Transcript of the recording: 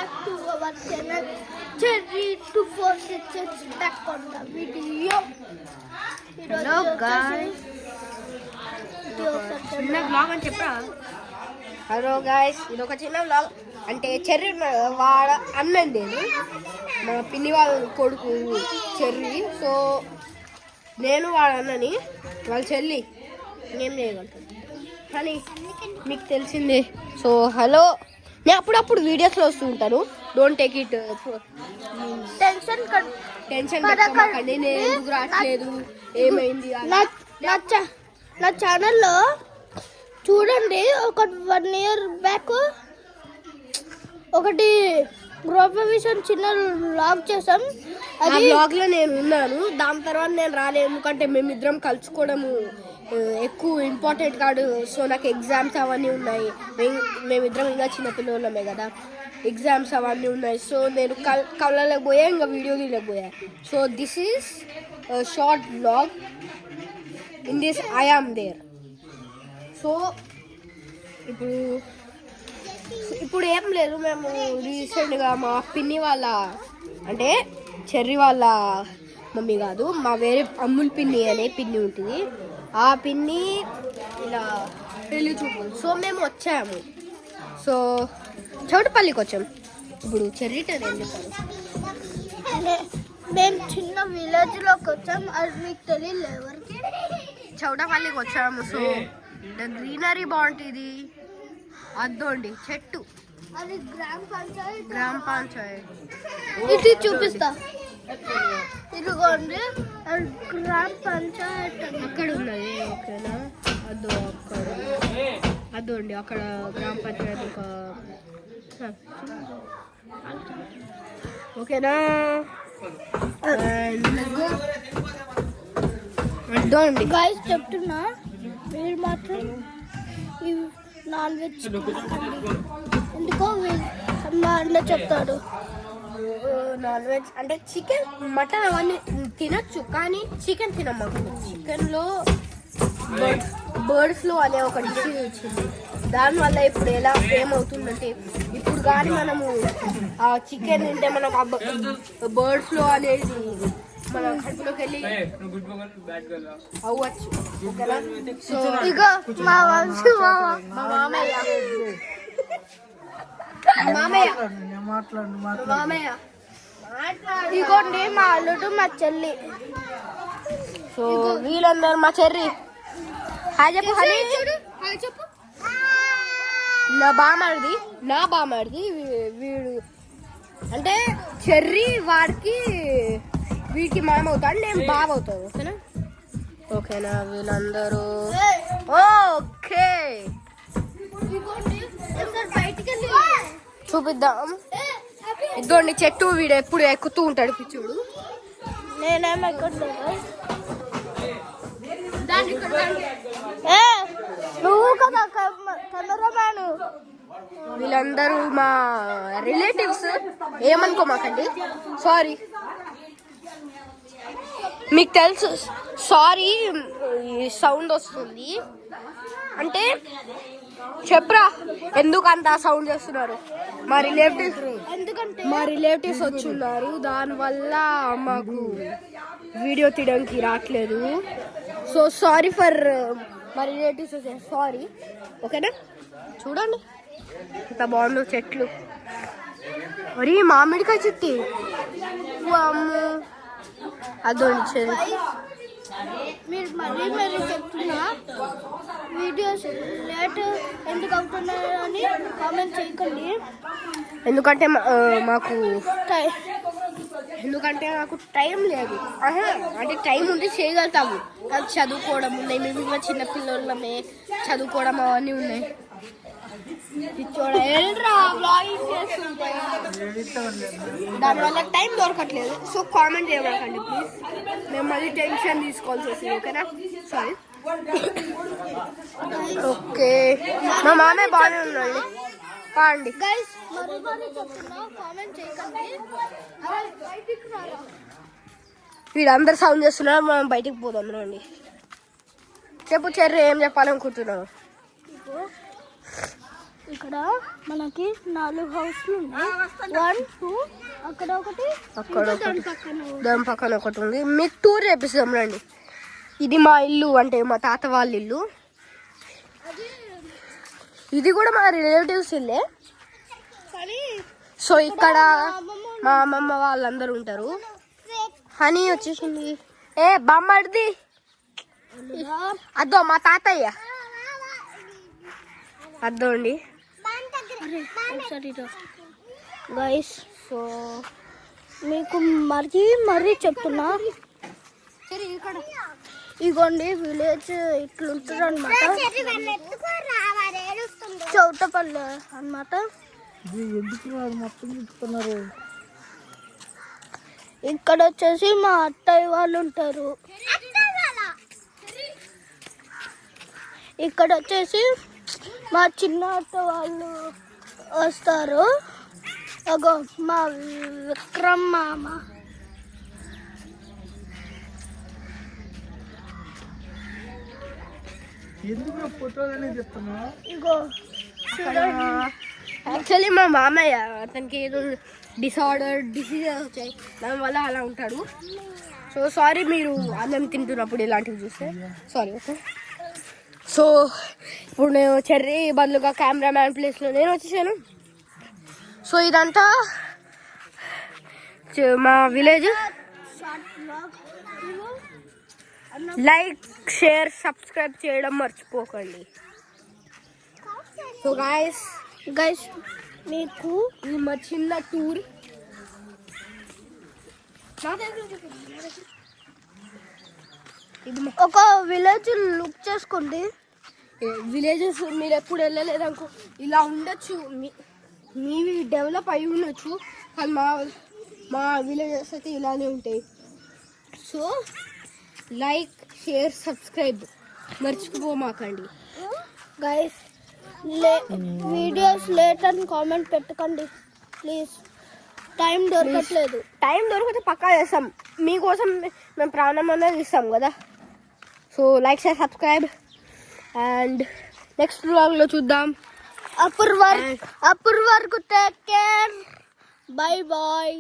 back to our channel Cherry 2466 back on the video. Hello guys. చిన్న blog అని చెప్పరా? Hello guys, ఇది ఒక చిన్న బ్లాగ్. అంటే చెర్రీ వాడ అన్నండి నేను, మా పిన్ని వాళ్ళ కొడుకు చెర్రీ. సో నేను వాడు అన్నని, వాళ్ళ చెల్లి ఏం చేయగలుగుతాను కానీ మీకు తెలిసిందే. సో హలో, నేను అప్పుడప్పుడు వీడియోస్లో వస్తూ ఉంటాను. డోంట్ టేక్ ఇట్ టెన్షన్ పెట్టకండి. నేను ఎందుకు రావట్లేదు, ఏమైంది నా ఛానల్లో చూడండి. ఒక 1 year బ్యాక్ ఒకటి గ్రోపవిషన్ చిన్న వ్లాగ్ చేసాం. ఆ వ్లాగ్ లో నేను ఉన్నాను. దాని తర్వాత నేను రాలేదు, ఎందుకంటే మేమిద్దరం కలుసుకోవడము ఎక్కువ ఇంపార్టెంట్ కాదు. సో నాకు ఎగ్జామ్స్ అవన్నీ ఉన్నాయి. మేమిద్దరం ఇంకా చిన్నపిల్లలమే కదా, ఎగ్జామ్స్ అవన్నీ ఉన్నాయి. సో నేను కళ్ళలోకి పోయా, ఇంకా వీడియో తీయలేకపోయా. So this is short vlog. In this I am there. సో ఇప్పుడు ఏం లేదు. మేము రీసెంట్గా మా పిన్ని వాళ్ళ, అంటే చెర్రీ వాళ్ళ మమ్మీ కాదు, మా వేరే అమ్ముల్ పిన్ని అనే పిన్ని ఉంటుంది. ఆ పిన్ని ఇలా పెళ్లి చూపులు. సో మేము వచ్చాము. సో చౌటపల్లికి వచ్చాము. ఇప్పుడు చెర్రీ టైం ఏం చెప్పారు? మేము చిన్న విలేజ్లోకి వచ్చాము, అది మీకు తెలియదు ఎవరికి. చౌటపల్లికి వచ్చాము. సో గ్రీనరీ బాగుంటుంది. అద్దోండి చెట్టు, అది గ్రామ పంచాయత్. ఇది చూపిస్తా, ఇదిగోండి గ్రామ పంచాయత్ అక్కడ ఉన్నది. ఓకేనా? అదో అక్కడ అదోండి, అక్కడ గ్రామ పంచాయత్ ఒక. ఓకేనా? అదోండి గైస్, చెప్తున్నా మీరు మాత్రం ఈ నాన్ వెజ్ ఎందుకో మా అన్న చెప్తాడు. నాన్ వెజ్ అంటే చికెన్, మటన్ అవన్నీ తినచ్చు, కానీ చికెన్ తినమ్మా. చికెన్లో బర్డ్ ఫ్లూ అనే ఒక డిసీజ్ వచ్చింది. దానివల్ల ఇప్పుడు ఎలా ఏమవుతుందంటే, ఇప్పుడు కానీ మనము ఆ చికెన్ తింటే మనకు బర్డ్ ఫ్లూ అనేది మన కడుపులోకి వెళ్ళి అవ్వచ్చు. ఓకేనా? సో ఇక మా మామయ్య ఇగోండి మా అల్లుడు, మా చెల్లి. సో వీళ్ళందరూ మా చెర్రీ. హాయ్ చెప్పు. హాయ్ చెప్పు. నా బామర్ది వీడు. అంటే చెర్రీ వీడికి మామ అవుతాడు, నేను బావ అవుతాను. ఓకేనా? ఓకేనా? వీళ్ళందరూ ఓకే. చూపిద్దాం. ఇద్దోండి చెట్టు, వీడు ఎప్పుడు ఎక్కుతూ ఉంటాడు పిచ్చుడు. నేనేమో నువ్వు కదా కెమెరామ్యాను. వీళ్ళందరూ మా రిలేటివ్స్, ఏమనుకోమాకండి. సారీ, మీకు తెలుసు. సారీ, సౌండ్ వస్తుంది అంటే చెప్పరా ఎందుకు అంత సౌండ్ చేస్తున్నారు? మా రిలేటివ్స్ వచ్చి ఉన్నారు, దానివల్ల మాకు వీడియో తీయడానికి రావట్లేదు. సో సారీ ఫర్ మా రిలేటివ్స్. సారీ. ఓకేనా? చూడండి ఇంత బాగుండు చెట్లు. మరి మామిడికాయ చెట్టు అదోండి చెల్లి. మీరు మరీ చెప్తున్నా వీడియోస్ లేట్ ఎందుకు అవుతున్నాయో అని కామెంట్ చేయకండి. ఎందుకంటే నాకు టైం లేదు. అంటే టైం ఉంటే చేయగలుగుతాము, నాకు చదువుకోవడం ఉన్నాయి. మేము ఇంకా చిన్నపిల్లలమే, చదువుకోవడం అవన్నీ ఉన్నాయి. దానివల్ల టైం దొరకట్లేదు. సో కామెంట్ చేయకండి ప్లీజ్, మేము మళ్ళీ టెన్షన్ తీసుకోవాల్సి వస్తుంది. ఓకేనా? సారీ. ఓకే, మా మామే బాగానే ఉన్నాడు. కాండి వీళ్ళందరూ సౌండ్ చేస్తున్నారు, మనం బయటికి పోదాం రండి. చెప్పు చెర్రీ, ఏం చెప్పాలనుకుంటున్నావు? ఇక్కడ మనకి 4 హౌస్లు ఉన్నాయి. 1 2 అక్కడ ఒకటి అక్కడ ఇంకా ఒకటి. పక్కన దాని పక్కన ఒకటి ఉంది. మీకు టూర్ చేపిస్తాం రండి. ఇది మా ఇల్లు, అంటే మా తాత వాళ్ళ ఇల్లు. ఇది కూడా మా రిలేటివ్స్ ఇల్లే. సో ఇక్కడ మా అమ్మమ్మ వాళ్ళందరూ ఉంటారు. హనీ వచ్చేసింది. ఏ బామ్మడిది, అద్దో మా తాతయ్య, అద్దో అండి గైస్. సో మీకు మరీ చెప్తున్నా, ఇగోండి విలేజ్ ఇట్లుంటుంది అనమాట. చౌటపల్లి అన్నమాట. ఇక్కడ వచ్చేసి మా అత్తయ్య వాళ్ళు ఉంటారు. ఇక్కడ వచ్చేసి మా చిన్న అత్త వాళ్ళు వస్తారు. అగో మా విక్రమ్ మామ. ఇగో యాక్చువల్లీ మా మామయ్య, అతనికి ఏదో డిసీజెస్ వచ్చాయి, దానివల్ల అలా ఉంటాడు. సో సారీ మీరు అన్నం తింటున్నప్పుడు ఇలాంటివి చూస్తే సారీ. ఓకే. సో ఇప్పుడు నేను చెర్రీ బదులుగా కెమెరామ్యాన్ ప్లేస్లో నేను వచ్చేసాను. సో ఇదంతా మా విలేజ్. లైక్ షేర్ సబ్స్క్రైబ్ చేయడం మర్చిపోకండి. సో గైస్ మీకు ఇది మా చిన్న టూర్. ఒక విలేజ్ లుక్ చేసుకోండి. విలేజెస్ మీరు ఎప్పుడు వెళ్ళలేదు అనుకో, ఇలా ఉండొచ్చు, మీవి డెవలప్ అయి ఉండొచ్చు, కానీ మా విలేజెస్ అయితే ఇలానే ఉంటాయి. సో లైక్ షేర్ సబ్స్క్రైబ్ మర్చిపోమాకండి గైస్. వీడియోస్ లేట్ అని కామెంట్ పెట్టకండి ప్లీజ్. టైం దొరకట్లేదు. టైం దొరికితే పక్కా చేస్తాం మీకోసం. మేము ప్రాణం అనేది ఇస్తాం కదా. So like share subscribe and next వ్లాగ్లో చూద్దాం. అప్పటి వరకు టేక్ కేర్. Bye bye.